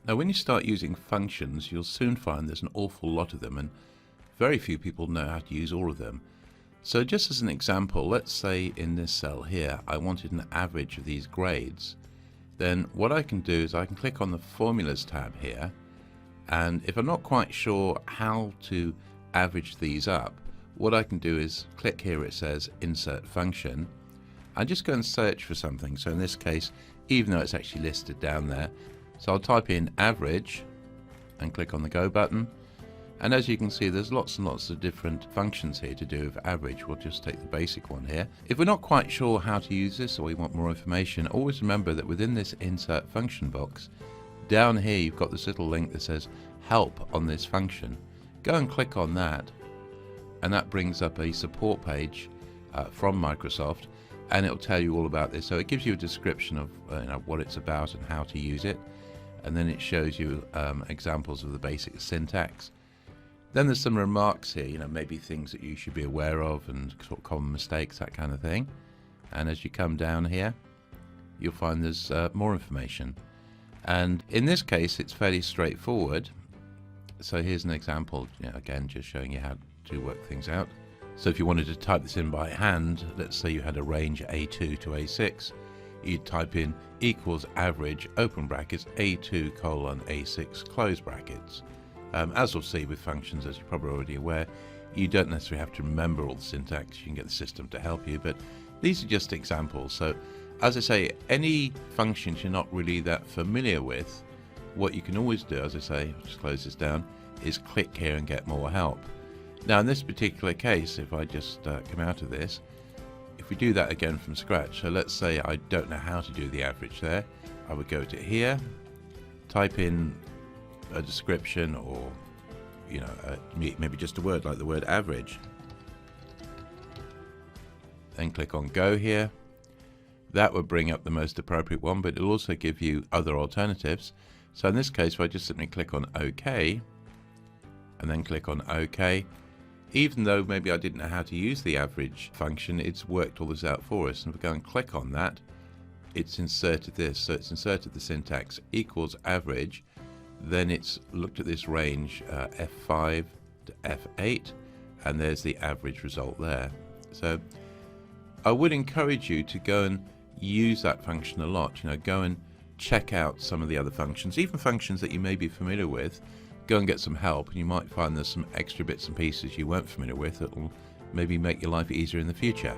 Now, when you start using functions, you'll soon find there's an awful lot of them, and very few people know how to use all of them. So just as an example, let's say in this cell here, I wanted an average of these grades. Then what I can do is I can click on the Formulas tab here, and if I'm not quite sure how to average these up, what I can do is click here where it says Insert Function, and just go and search for something. So in this case, even though it's actually listed down there, so I'll type in average and click on the Go button. And as you can see, there's lots and lots of different functions here to do with average. We'll just take the basic one here. If we're not quite sure how to use this, or we want more information, always remember that within this Insert Function box, down here you've got this little link that says Help on this function. Go and click on that, and that brings up a support page from Microsoft, and it'll tell you all about this. So it gives you a description of what it's about and how to use it, and then it shows you examples of the basic syntax. Then there's some remarks here, maybe things that you should be aware of and sort of common mistakes, that kind of thing. And as you come down here, you'll find there's more information. And in this case, it's fairly straightforward. So here's an example, again, just showing you how to work things out. So if you wanted to type this in by hand, let's say you had a range A2 to A6, you'd type in equals average, open brackets, A2 colon A6, close brackets. As we'll see with functions, as you're probably already aware, you don't necessarily have to remember all the syntax. You can get the system to help you, but these are just examples. So as I say, any functions you're not really that familiar with, what you can always do, as I say, I'll just close this down, is click here and get more help. Now in this particular case, if I just come out of this, if we do that again from scratch, so let's say I don't know how to do the average there, I would go to here, type in a description, or maybe just a word like the word average, then click on Go here. That would bring up the most appropriate one, but it'll also give you other alternatives. So in this case, if I just simply click on OK and then click on OK, even though maybe I didn't know how to use the average function, it's worked all this out for us. And if we go and click on that, it's inserted this. So it's inserted the syntax equals average. Then it's looked at this range F5 to F8, and there's the average result there. So I would encourage you to go and use that function a lot. Go and check out some of the other functions, even functions that you may be familiar with. Go and get some help, and you might find there's some extra bits and pieces you weren't familiar with that will maybe make your life easier in the future.